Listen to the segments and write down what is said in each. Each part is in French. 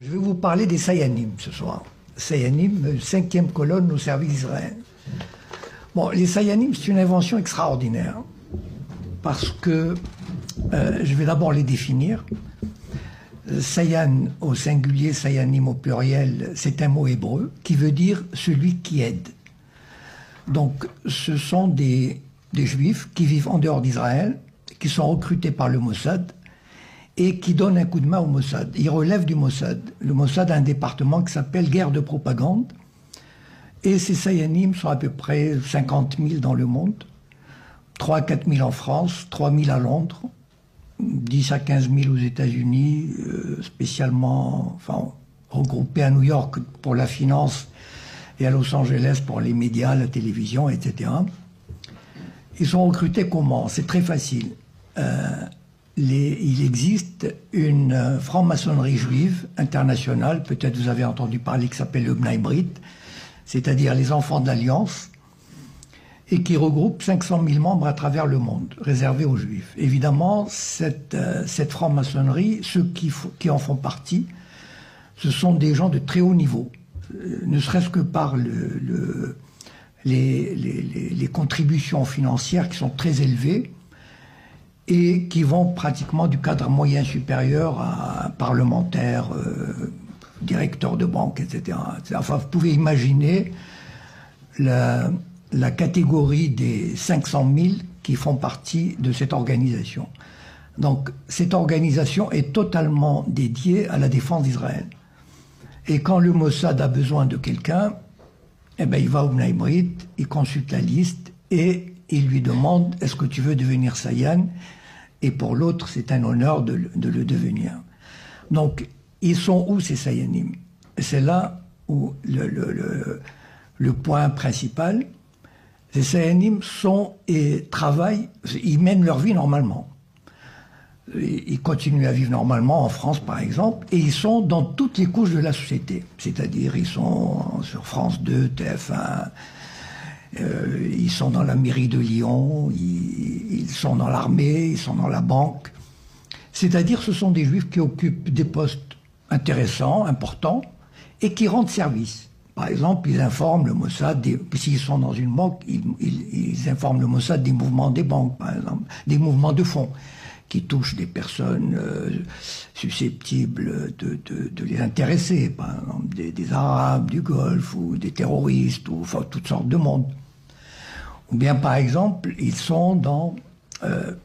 Je vais vous parler des Sayanim ce soir. Sayanim, 5e colonne au service d'Israël. Bon, les Sayanim, c'est une invention extraordinaire parce que je vais d'abord les définir. Sayan au singulier, Sayanim au pluriel, c'est un mot hébreu qui veut dire celui qui aide. Donc, ce sont des Juifs qui vivent en dehors d'Israël, qui sont recrutés par le Mossad et qui donnent un coup de main au Mossad. Ils relèvent du Mossad. Le Mossad a un département qui s'appelle guerre de propagande. Et ces Sayanim sont à peu près 50 000 dans le monde, 3 à 4 000 en France, 3 000 à Londres, 10 à 15 000 aux États-Unis, spécialement regroupés à New York pour la finance et à Los Angeles pour les médias, la télévision, etc. Ils sont recrutés comment? C'est très facile. Il existe une franc-maçonnerie juive internationale, peut-être vous avez entendu parler, qui s'appelle le Bnei Brit, c'est-à-dire les enfants de l'Alliance, et qui regroupe 500 000 membres à travers le monde, réservés aux Juifs. Évidemment, cette franc-maçonnerie, ceux qui en font partie, ce sont des gens de très haut niveau, ne serait-ce que par les contributions financières qui sont très élevées, et qui vont pratiquement du cadre moyen supérieur à un parlementaire, directeur de banque, etc. Enfin, vous pouvez imaginer la catégorie des 500 000 qui font partie de cette organisation. Donc, cette organisation est totalement dédiée à la défense d'Israël. Et quand le Mossad a besoin de quelqu'un, eh ben, il va au Bnei Brit, il consulte la liste et il lui demande « Est-ce que tu veux devenir Sayan ?» Et pour l'autre, c'est un honneur de le devenir. Donc, ils sont où ces Sayanim? C'est là où le point principal. Ces Sayanim sont et travaillent, ils mènent leur vie normalement. Ils continuent à vivre normalement en France, par exemple, et ils sont dans toutes les couches de la société. C'est-à-dire, ils sont sur France 2, TF1, ils sont dans la mairie de Lyon, ils sont dans l'armée, ils sont dans la banque. C'est-à-dire, ce sont des Juifs qui occupent des postes intéressants, importants, et qui rendent service. Par exemple, ils informent le Mossad, s'ils sont dans une banque, ils informent le Mossad des mouvements des banques, par exemple, des mouvements de fonds, qui touchent des personnes susceptibles de les intéresser, par exemple des Arabes, du Golfe, ou des terroristes, ou enfin toutes sortes de monde. Ou bien, par exemple, ils sont dans...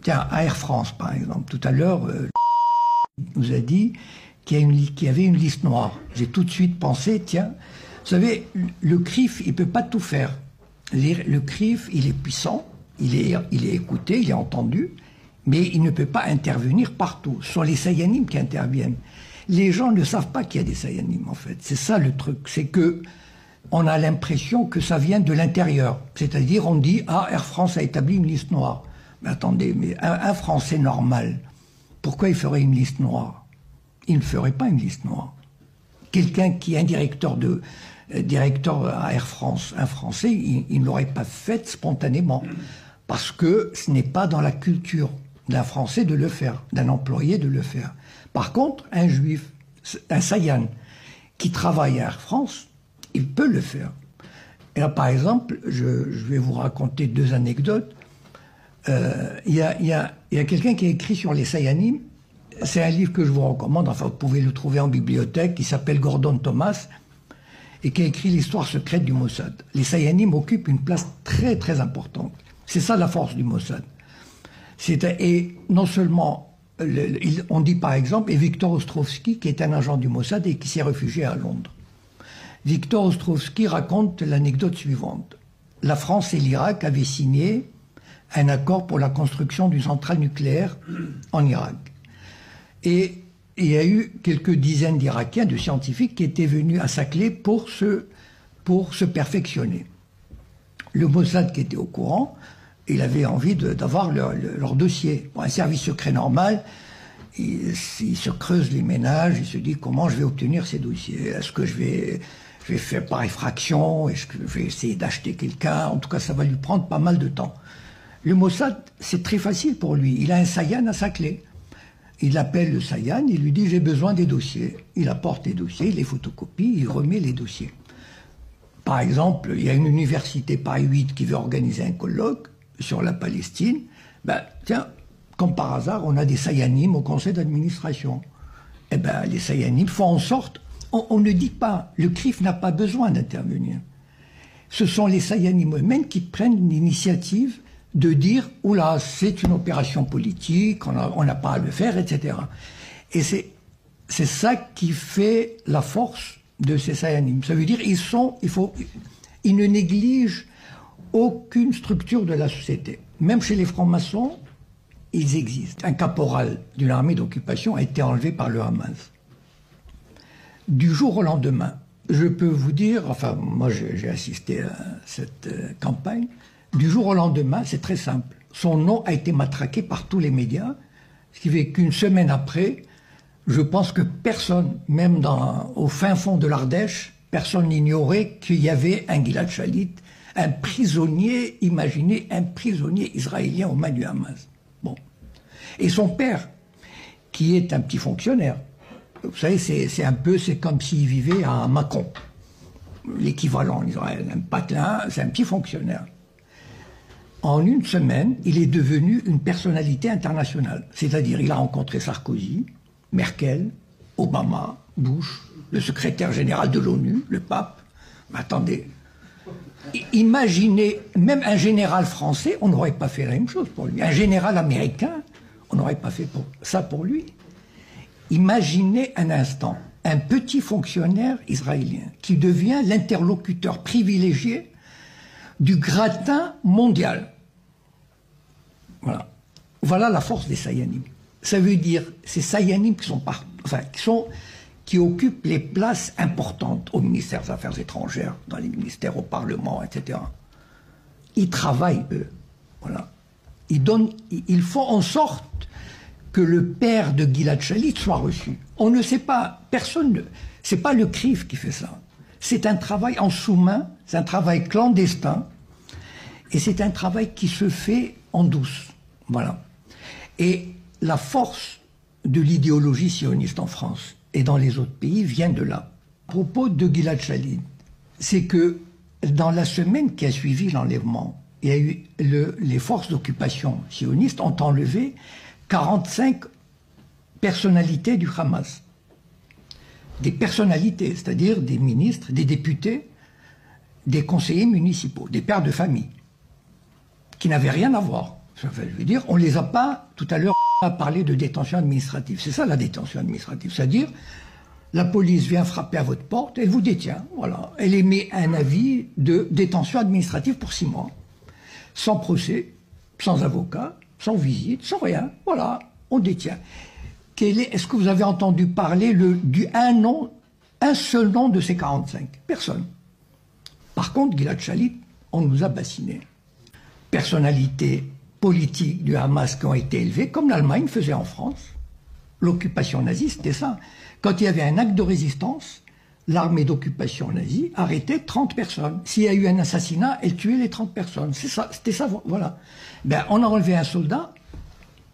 tiens, à Air France, par exemple. Tout à l'heure, nous a dit qu'il y avait une liste noire. J'ai tout de suite pensé, tiens, vous savez, le CRIF, il ne peut pas tout faire. Le CRIF, il est puissant, il est écouté, il est entendu, mais il ne peut pas intervenir partout. Ce sont les Sayanim qui interviennent. Les gens ne savent pas qu'il y a des Sayanim, en fait. C'est ça le truc, c'est que on a l'impression que ça vient de l'intérieur. C'est-à-dire, on dit, ah, Air France a établi une liste noire. Mais attendez, mais un Français normal, pourquoi il ferait une liste noire? Il ne ferait pas une liste noire. Quelqu'un qui est un directeur à Air France, un Français, il ne l'aurait pas fait spontanément. Parce que ce n'est pas dans la culture d'un Français de le faire, d'un employé de le faire. Par contre, un Juif, un Sayan, qui travaille à Air France, il peut le faire. Et là, par exemple, je vais vous raconter 2 anecdotes. Il y a quelqu'un qui a écrit sur les Sayanim. C'est un livre que je vous recommande, enfin vous pouvez le trouver en bibliothèque, qui s'appelle Gordon Thomas, et qui a écrit l'histoire secrète du Mossad. Les Sayanim occupent une place très très importante. C'est ça la force du Mossad. Et non seulement, on dit par exemple, et Victor Ostrovsky, qui est un agent du Mossad et qui s'est réfugié à Londres. Victor Ostrovsky raconte l'anecdote suivante. La France et l'Irak avaient signé un accord pour la construction d'une centrale nucléaire en Irak. Et il y a eu quelques dizaines d'Irakiens, de scientifiques, qui étaient venus à Saclay pour se perfectionner. Le Mossad, qui était au courant, il avait envie d'avoir leur dossier. Pour un service secret normal, il se creuse les ménages, il se dit comment je vais obtenir ces dossiers. Est-ce que je vais faire par effraction? Est-ce que je vais essayer d'acheter quelqu'un? En tout cas, ça va lui prendre pas mal de temps. Le Mossad, c'est très facile pour lui. Il a un Sayan à Saclay. Il appelle le Sayan, il lui dit « j'ai besoin des dossiers ». Il apporte les dossiers, il les photocopie, il remet les dossiers. Par exemple, il y a une université Paris 8 qui veut organiser un colloque sur la Palestine. Ben, tiens, comme par hasard, on a des Sayanim au conseil d'administration. Eh ben, les Sayanim font en sorte, on ne dit pas, le CRIF n'a pas besoin d'intervenir. Ce sont les Sayanim eux-mêmes qui prennent l'initiative de dire « oula, c'est une opération politique, on n'a pas à le faire, etc. » Et c'est ça qui fait la force de ces Sayanim. Ça veut dire ils ne négligent aucune structure de la société. Même chez les francs-maçons, ils existent. Un caporal d'une armée d'occupation a été enlevé par le Hamas. Du jour au lendemain, je peux vous dire, enfin, moi j'ai assisté à cette campagne, du jour au lendemain, c'est très simple. Son nom a été matraqué par tous les médias, ce qui fait qu'une semaine après, je pense que personne, même au fin fond de l'Ardèche, personne n'ignorait qu'il y avait un Gilad Shalit, un prisonnier, imaginez, un prisonnier israélien aux mains du Hamas. Bon. Et son père, qui est un petit fonctionnaire, vous savez, c'est comme s'il vivait à Mâcon, l'équivalent en Israël, un patelin, c'est un petit fonctionnaire. En une semaine, il est devenu une personnalité internationale. C'est-à-dire, il a rencontré Sarkozy, Merkel, Obama, Bush, le secrétaire général de l'ONU, le pape. Mais attendez, imaginez, même un général français, on n'aurait pas fait la même chose pour lui. Un général américain, on n'aurait pas fait ça pour lui. Imaginez un instant, un petit fonctionnaire israélien qui devient l'interlocuteur privilégié du gratin mondial. Voilà. Voilà la force des Sayanim. Ça veut dire, ces Sayanim qui occupent les places importantes au ministère des Affaires étrangères, dans les ministères, au Parlement, etc. Ils travaillent, eux. Voilà. Ils font en sorte que le père de Gilad Shalit soit reçu. On ne sait pas, c'est pas le CRIF qui fait ça. C'est un travail en sous-main, c'est un travail clandestin, et c'est un travail qui se fait en douce. Voilà. Et la force de l'idéologie sioniste en France et dans les autres pays vient de là. À propos de Gilad Shalit, c'est que dans la semaine qui a suivi l'enlèvement, il y a eu les forces d'occupation sionistes ont enlevé 45 personnalités du Hamas. Des personnalités, c'est-à-dire des ministres, des députés, des conseillers municipaux, des pères de famille, qui n'avaient rien à voir. Je veux dire, on ne les a pas, tout à l'heure, on a parlé de détention administrative. C'est ça la détention administrative, c'est-à-dire la police vient frapper à votre porte, elle vous détient, voilà. Elle émet un avis de détention administrative pour 6 mois, sans procès, sans avocat, sans visite, sans rien, voilà, on détient. Est-ce que vous avez entendu parler un seul nom de ces 45? Personne. Par contre, Gilad Shalit, on nous a bassinés. Personnalités politiques du Hamas qui ont été élevées, comme l'Allemagne faisait en France. L'occupation nazie, c'était ça. Quand il y avait un acte de résistance, l'armée d'occupation nazie arrêtait 30 personnes. S'il y a eu un assassinat, elle tuait les 30 personnes. C'était ça, voilà. Ben, on a enlevé un soldat,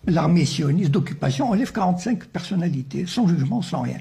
l'armée sioniste d'occupation enlève 45 personnalités, sans jugement, sans rien.